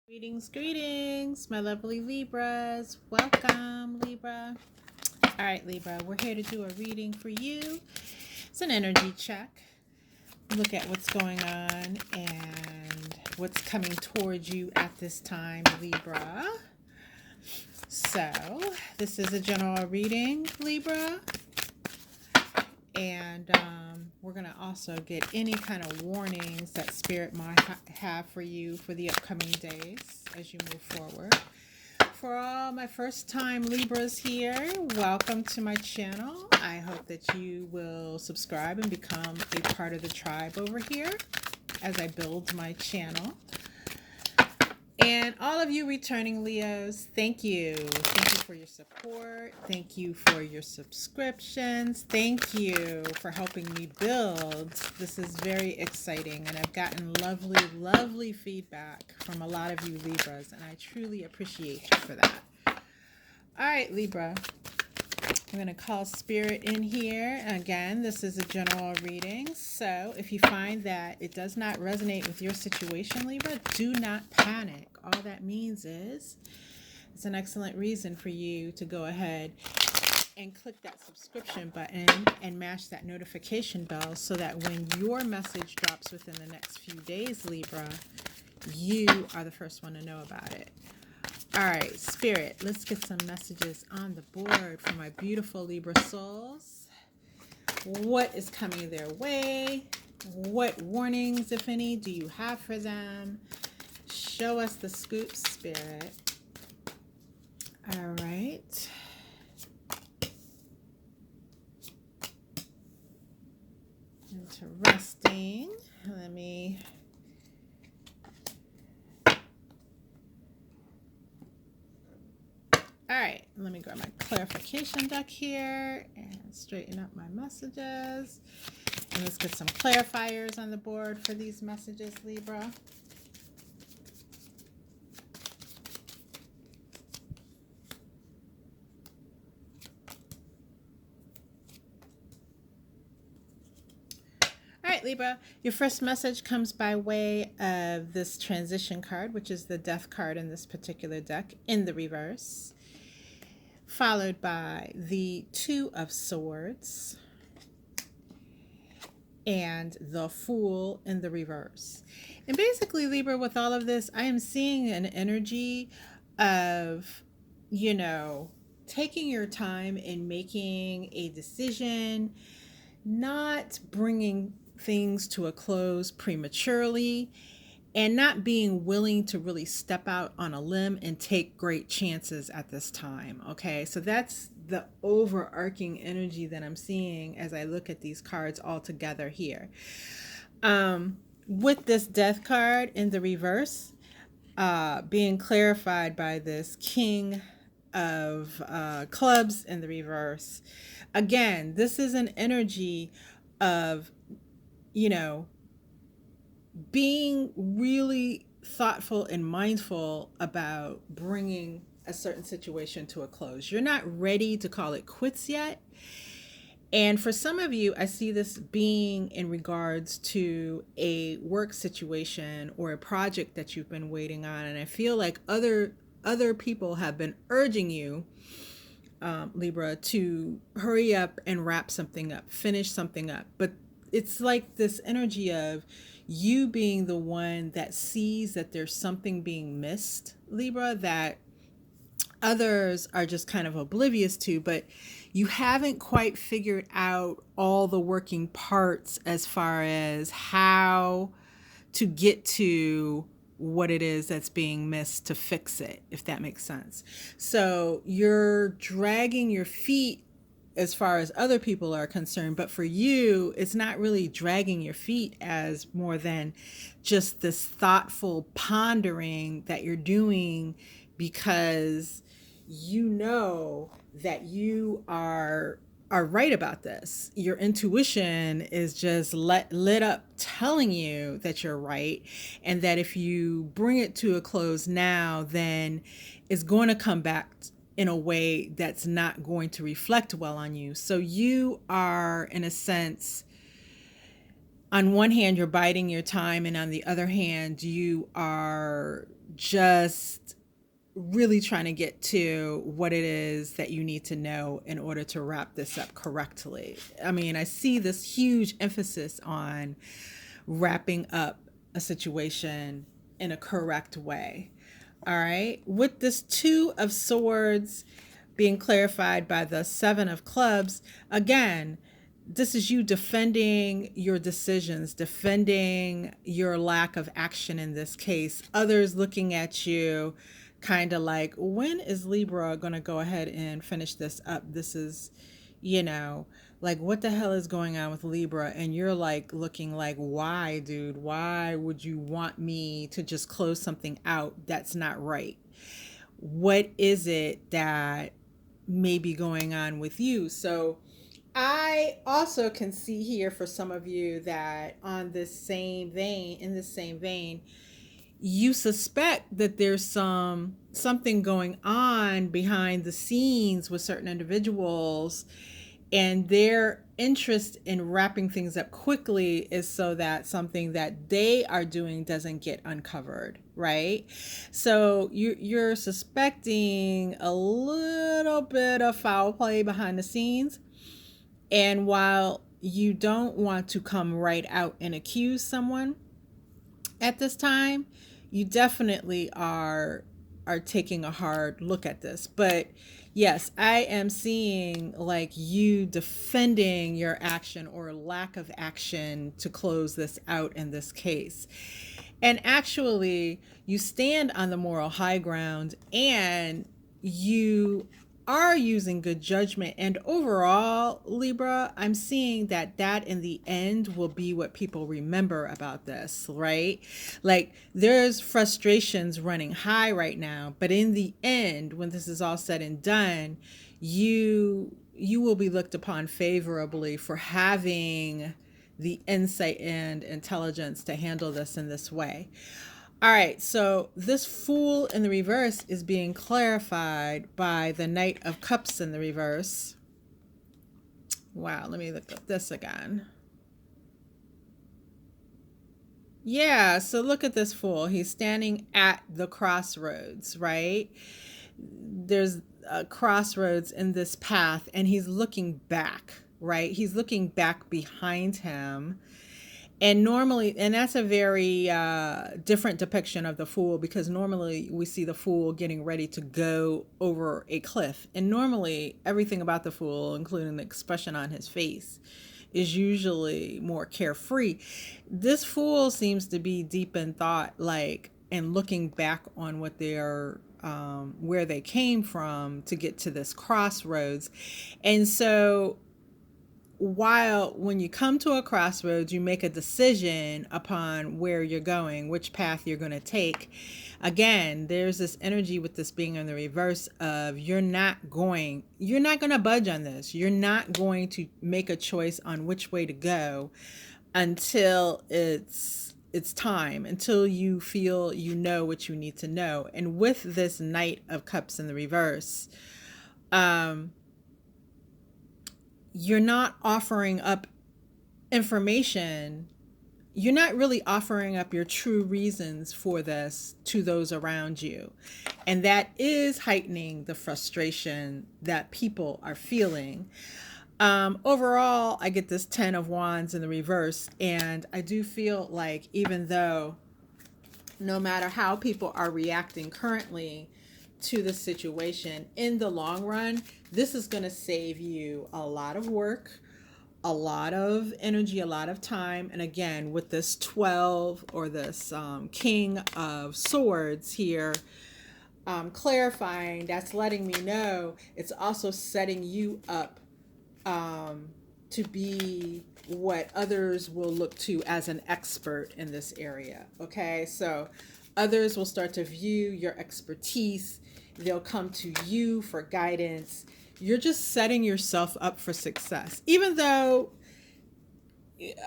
Greetings, my lovely Libras. Welcome, Libra. All right, Libra, we're here to do a reading for you. It's an energy check. Look at what's going on and what's coming towards you at this time, Libra. So, this is a general reading, Libra. And we're going to also get any kind of warnings that Spirit might have for you for the upcoming days as you move forward. For all my first time Libras here, welcome to my channel. I hope that you will subscribe and become a part of the tribe over here as I build my channel. And all of you returning Leos, thank you. Thank you for your support. Thank you for your subscriptions. Thank you for helping me build. This is very exciting, and I've gotten lovely, lovely feedback from a lot of you Libras, and I truly appreciate you for that. All right, Libra. I'm going to call Spirit in here. Again, this is a general reading. So if you find that it does not resonate with your situation, Libra, do not panic. All that means is it's an excellent reason for you to go ahead and click that subscription button and mash that notification bell so that when your message drops within the next few days, Libra, you are the first one to know about it. All right, Spirit, let's get some messages on the board for my beautiful Libra souls. What is coming their way? What warnings, if any, do you have for them? Show us the scoop, Spirit. All right. Interesting. Let me... All right, let me grab my clarification deck here and straighten up my messages. And let's get some clarifiers on the board for these messages, Libra. All right, Libra, your first message comes by way of this transition card, which is the Death card in this particular deck in the reverse, followed by the Two of Swords and the Fool in the reverse. And basically, Libra, with all of this, I am seeing an energy of, taking your time in making a decision, not bringing things to a close prematurely, and not being willing to really step out on a limb and take great chances at this time. Okay, so that's the overarching energy that I'm seeing as I look at these cards all together here. With this Death card in the reverse, being clarified by this King of Clubs in the reverse. Again, this is an energy of, being really thoughtful and mindful about bringing a certain situation to a close. You're not ready to call it quits yet. And for some of you, I see this being in regards to a work situation or a project that you've been waiting on. And I feel like other people have been urging you, Libra, to hurry up and wrap something up, finish something up. But it's like this energy of you being the one that sees that there's something being missed, Libra, that others are just kind of oblivious to, but you haven't quite figured out all the working parts as far as how to get to what it is that's being missed to fix it, if that makes sense. So you're dragging your feet as far as other people are concerned, but for you, it's not really dragging your feet as more than just this thoughtful pondering that you're doing because you know that you are right about this. Your intuition is just lit up telling you that you're right, and that if you bring it to a close now, then it's going to come back in a way that's not going to reflect well on you. So you are, in a sense, on one hand, you're biding your time, and on the other hand, you are just really trying to get to what it is that you need to know in order to wrap this up correctly. I mean, I see this huge emphasis on wrapping up a situation in a correct way. All right. With this Two of Swords being clarified by the Seven of Clubs, again, this is you defending your decisions, defending your lack of action in this case. Others looking at you kind of like, when is Libra going to go ahead and finish this up? This is, you know, like, what the hell is going on with Libra? And you're like looking like, why, dude? Why would you want me to just close something out that's not right? What is it that may be going on with you? So I also can see here for some of you that on this same vein, in this same vein, you suspect that there's something going on behind the scenes with certain individuals, and their interest in wrapping things up quickly is so that something that they are doing doesn't get uncovered, right? So you're suspecting a little bit of foul play behind the scenes, and while you don't want to come right out and accuse someone at this time, you definitely are taking a hard look at this. But yes, I am seeing like you defending your action or lack of action to close this out in this case. And actually, you stand on the moral high ground, and you are using good judgment. And overall, Libra, I'm seeing that in the end will be what people remember about this, right? Like, there's frustrations running high right now, but in the end, when this is all said and done, you will be looked upon favorably for having the insight and intelligence to handle this in this way. All right, so this Fool in the reverse is being clarified by the Knight of Cups in the reverse. Wow, let me look at this again. Yeah, so look at this Fool. He's standing at the crossroads, right? There's a crossroads in this path, and he's looking back, right? He's looking back behind him. And normally, and that's a very different depiction of the Fool, because normally we see the Fool getting ready to go over a cliff. And normally everything about the Fool, including the expression on his face, is usually more carefree. This Fool seems to be deep in thought, like, and looking back on what they're where they came from to get to this crossroads. And so while when you come to a crossroads, you make a decision upon where you're going, which path you're going to take. Again, there's this energy with this being in the reverse of you're not going to budge on this. You're not going to make a choice on which way to go until it's time, until you feel you know what you need to know. And with this Knight of Cups in the reverse, you're not offering up information. You're not really offering up your true reasons for this to those around you. And that is heightening the frustration that people are feeling. Overall, I get this 10 of Wands in the reverse. And I do feel like, even though no matter how people are reacting currently to the situation, in the long run, this is going to save you a lot of work, a lot of energy, a lot of time. And again, with this 12 or this King of Swords here, clarifying, that's letting me know it's also setting you up to be what others will look to as an expert in this area. Okay, so others will start to view your expertise. They'll come to you for guidance. You're just setting yourself up for success. Even though,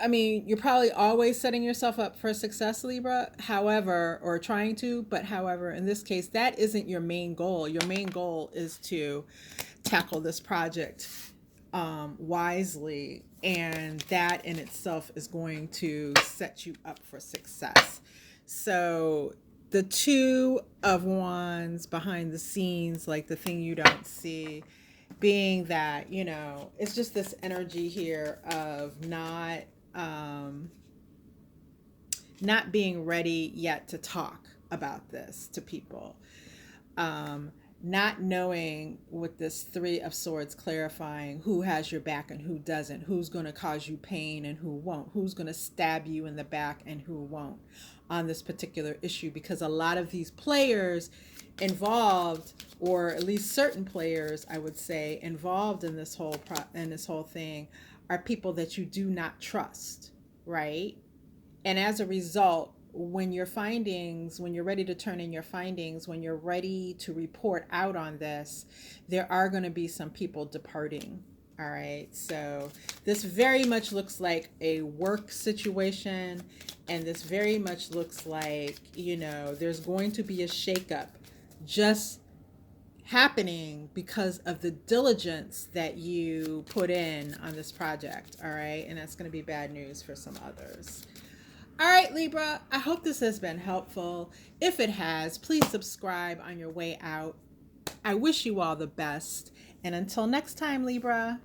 I mean, you're probably always setting yourself up for success, Libra, however, or trying to, but however, in this case, that isn't your main goal. Your main goal is to tackle this project wisely, and that in itself is going to set you up for success. So the Two of Wands behind the scenes, like the thing you don't see, being that, you know, it's just this energy here of um, not being ready yet to talk about this to people. Um, Not knowing with this Three of Swords clarifying who has your back and who doesn't, who's going to cause you pain and who won't, who's going to stab you in the back and who won't on this particular issue, because a lot of these players involved, or at least certain players I would say involved in this whole thing, are people that you do not trust, right? And as a result, when your findings, when you're ready to turn in your findings, when you're ready to report out on this, there are going to be some people departing. All right. So this very much looks like a work situation. And this very much looks like, you know, there's going to be a shakeup just happening because of the diligence that you put in on this project. All right. And that's going to be bad news for some others. All right, Libra, I hope this has been helpful. If it has, please subscribe on your way out. I wish you all the best. And until next time, Libra.